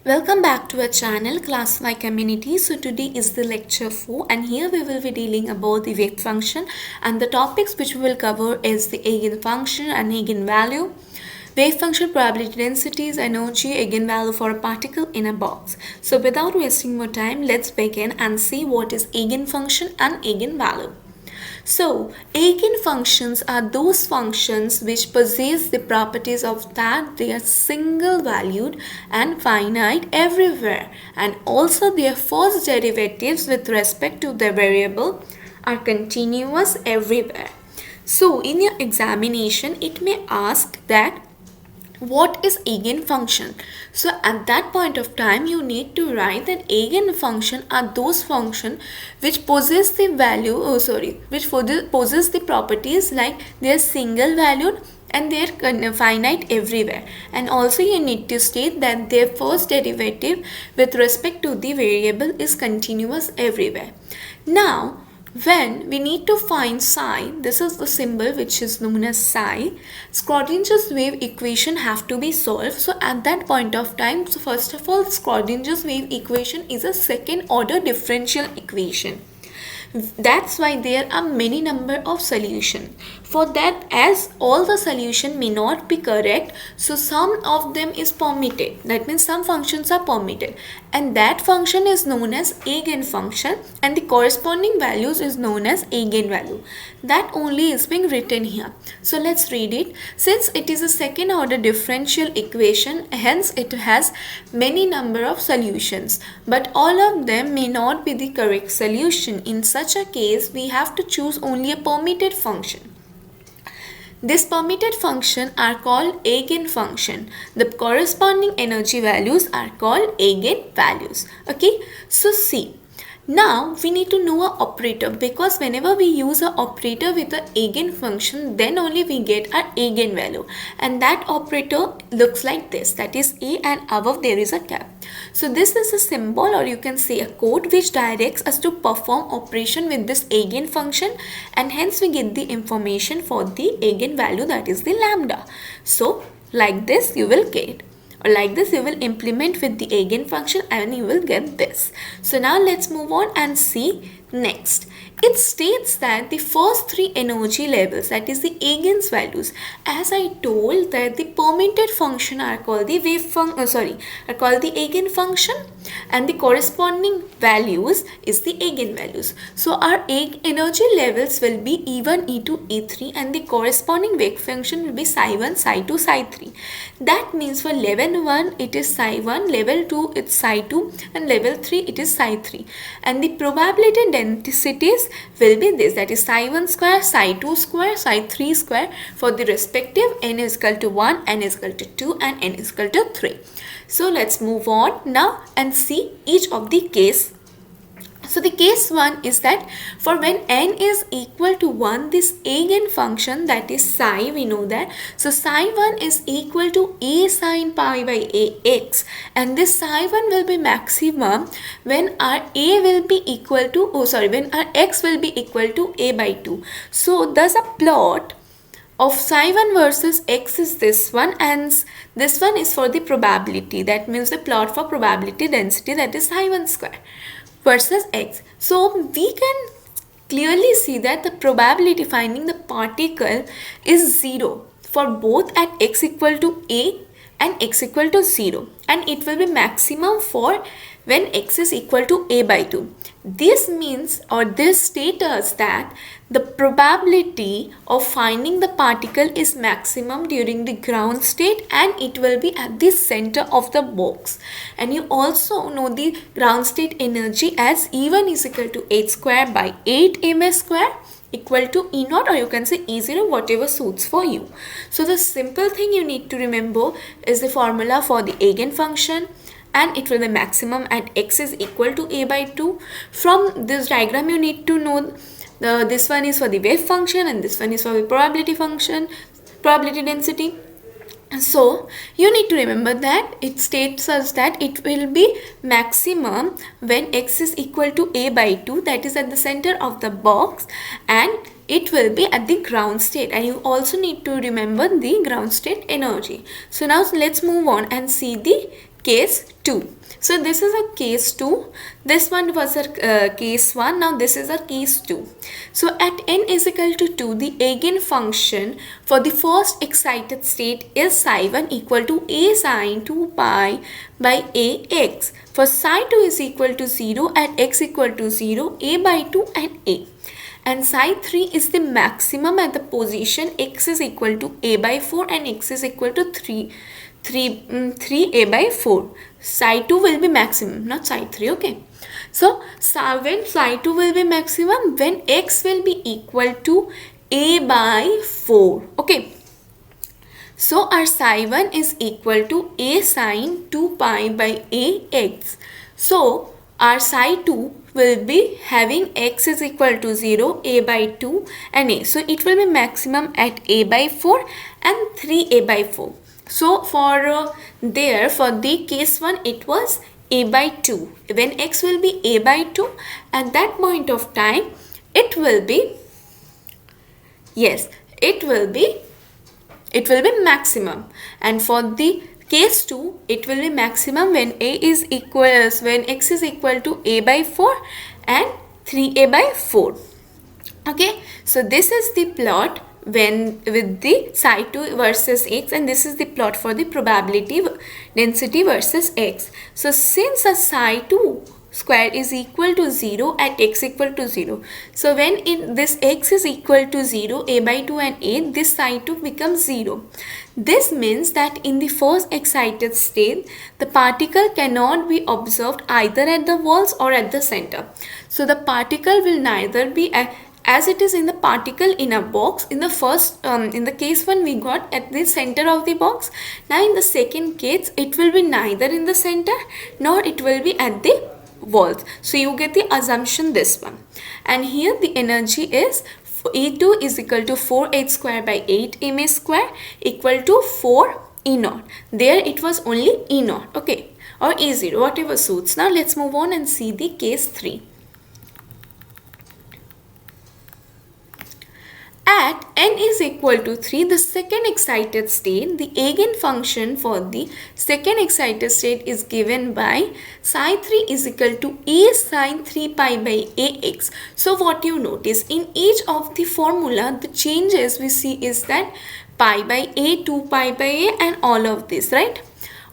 Welcome back to our channel Class My Community. So today is the lecture 4 and here we will be dealing about the wave function, and the topics which we will cover is the eigenfunction and eigenvalue, wave function, probability densities, energy, eigenvalue for a particle in a box. So without wasting more time, let's begin and see what is eigenfunction and eigenvalue. So, eigenfunctions are those functions which possess the properties of that they are single valued and finite everywhere, and also their first derivatives with respect to the variable are continuous everywhere. So, in your examination, it may ask that what is eigenfunction. So at that point of time you need to write that eigenfunction are those function which possess the value which possess the properties like they are single valued and they are finite everywhere, and also you need to state that their first derivative with respect to the variable is continuous everywhere. Now when we need to find psi, this is the symbol which is known as psi, Schrodinger's wave equation have to be solved. So at that point of time, so first of all, Schrodinger's wave equation is a second order differential equation. That's why there are many number of solution. For that, as all the solution may not be correct, so some of them is permitted. That means some functions are permitted, and that function is known as eigenfunction and the corresponding values is known as eigenvalue. That only is being written here. So let's read it. Since it is a second order differential equation, hence it has many number of solutions, but all of them may not be the correct solution. In such a case, we have to choose only a permitted function. This permitted function are called eigenfunction. The corresponding energy values are called eigenvalues. Okay, so see. Now we need to know an operator, because whenever we use an operator with an eigenfunction, then only we get an eigenvalue, and that operator looks like this, that is A and above there is a cap. So this is a symbol, or you can say a code, which directs us to perform operation with this eigenfunction, and hence we get the information for the eigenvalue, that is the lambda. So like this you will get, or like this you will implement with the eigenfunction and you will get this. So now let's move on and see next. It states that the first three energy levels, that is the eigen's values, as I told that the permitted function are called the are called the eigenfunction, and the corresponding values is the eigenvalues. So our energy levels will be E1, E2, E3, and the corresponding wave function will be psi1, psi2, psi3. That means for level 1 it is psi1, level 2 it's psi2, and level 3 it is psi3, and the probability densities will be this, that is psi1 square, psi2 square, psi3 square for the respective n is equal to 1, n is equal to 2, and n is equal to 3. So let's move on now and see each of the case. So the case 1 is that for when n is equal to 1, this eigenfunction, that is psi, we know that. So psi1 is equal to a sine pi by ax, and this psi1 will be maximum when our a will be equal to, when our x will be equal to a by 2. So thus a plot of psi1 versus x is this one, and this one is for the probability. That means the plot for probability density, that is psi1 square versus x. So we can clearly see that the probability finding the particle is 0 for both at x equal to a and x equal to 0, and it will be maximum for when x is equal to a by 2. This means, or this states that the probability of finding the particle is maximum during the ground state, and it will be at the center of the box. And you also know the ground state energy as E1 is equal to h square by 8 ms square equal to E naught, or you can say E0, whatever suits for you. So the simple thing you need to remember is the formula for the eigenfunction, and it will be maximum at x is equal to a by 2. From this diagram you need to know this one is for the wave function and this one is for the probability function, probability density. So you need to remember that it states us that it will be maximum when x is equal to a by 2, that is at the center of the box, and it will be at the ground state, and you also need to remember the ground state energy. So now let's move on and see the case 2. So this is a case 2. This one was a case 1. Now this is a case 2. So at n is equal to 2, the eigenfunction for the first excited state is psi 1 equal to a sine 2 pi by ax. For psi 2 is equal to 0 at x equal to 0, a by 2 and a. And psi 3 is the maximum at the position x is equal to a by 4 and x is equal to 3a by 4. Psi 2 will be maximum, not psi 3, okay. So when psi 2 will be maximum, when x will be equal to a by 4, okay. So our psi 1 is equal to a sine 2 pi by ax. So our psi 2 will be having x is equal to 0, a by 2 and a. So it will be maximum at a by 4 and 3a by 4. So for the case 1 it was a by 2. When x will be a by 2, at that point of time it will be, yes, it will be maximum. And for the case 2 it will be maximum when x is equal to a by 4 and 3a by 4. Okay, so this is the plot when with the psi 2 versus x, and this is the plot for the probability density versus x. So since a psi 2 square is equal to 0 at x equal to 0, so when in this x is equal to 0, a by 2 and a, this psi 2 becomes 0. This means that in the first excited state, the particle cannot be observed either at the walls or at the center. So the particle will neither be as it is in the particle in a box. In the first in the case 1 we got at the center of the box. Now in the second case it will be neither in the center nor it will be at the walls. So you get the assumption this one. And here the energy is E2 is equal to 4h square by 8 ma square equal to 4 E0. There it was only E0, okay, or E0, whatever suits. Now let's move on and see the case 3. At n is equal to 3, the second excited state, the eigenfunction for the second excited state is given by psi 3 is equal to a sine 3 pi by ax. So what you notice, in each of the formula, the changes we see is that pi by a, 2 pi by a and all of this, right?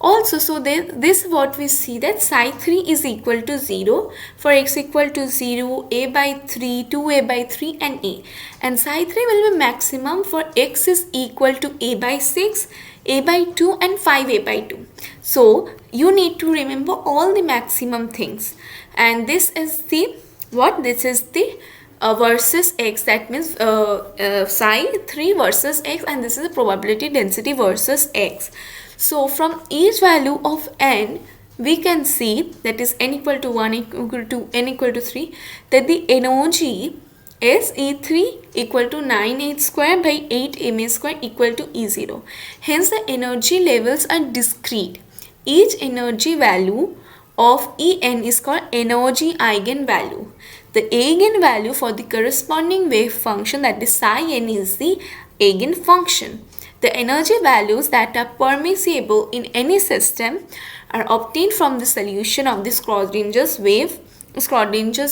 Also, so this what we see that psi 3 is equal to 0 for x equal to 0, a by 3, 2a by 3 and a. And psi 3 will be maximum for x is equal to a by 6, a by 2 and 5a by 2. So you need to remember all the maximum things. And this is the what? This is the versus x, that means psi 3 versus x, and this is the probability density versus x. So from each value of n we can see, that is n equal to 1 equal to n equal to 3, that the energy is E3 equal to 9h square by 8 ma square equal to E0. Hence the energy levels are discrete. Each energy value of En is called energy eigenvalue. The eigenvalue for the corresponding wave function, that is psi n, is the eigenfunction. The energy values that are permissible in any system are obtained from the solution of the Schrodinger's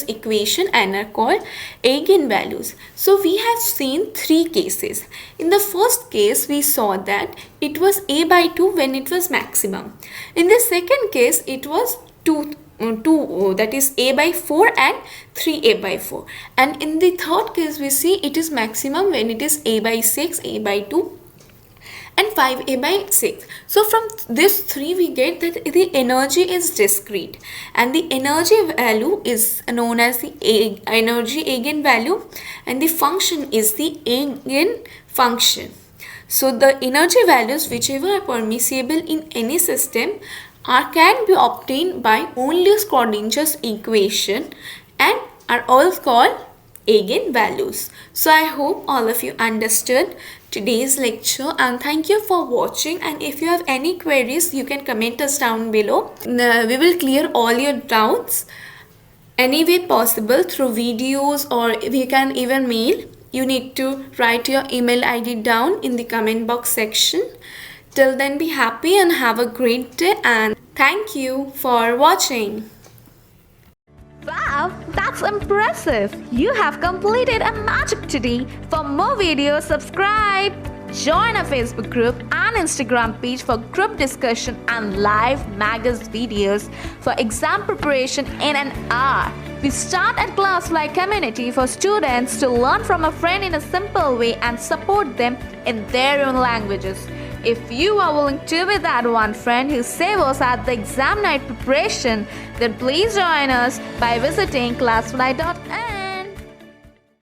equation and are called eigenvalues. So we have seen 3 cases. In the first case we saw that it was a by 2 when it was maximum. In the second case it was 2 that is a by 4 and 3a by 4. And in the third case we see it is maximum when it is a by 6, a by 2 and 5a by 6. So from this 3 we get that the energy is discrete and the energy value is known as the energy eigenvalue and the function is the eigenfunction. So the energy values whichever are permissible in any system can be obtained by only Schrodinger's equation and are all called eigenvalues. So I hope all of you understood today's lecture, and thank you for watching. And if you have any queries you can comment us down below. We will clear all your doubts any way possible through videos, or we can even mail. You need to write your email ID down in the comment box section. Till then, be happy and have a great day, and Thank you for watching. Wow, that's impressive! You have completed a magic today. For more videos, subscribe. Join our Facebook group and Instagram page for group discussion and live magaz videos for exam preparation in an hour. We start at Classfly Community for students to learn from a friend in a simple way and support them in their own languages. If you are willing to be that one friend who saves us at the exam night preparation, then please join us by visiting classfly.in.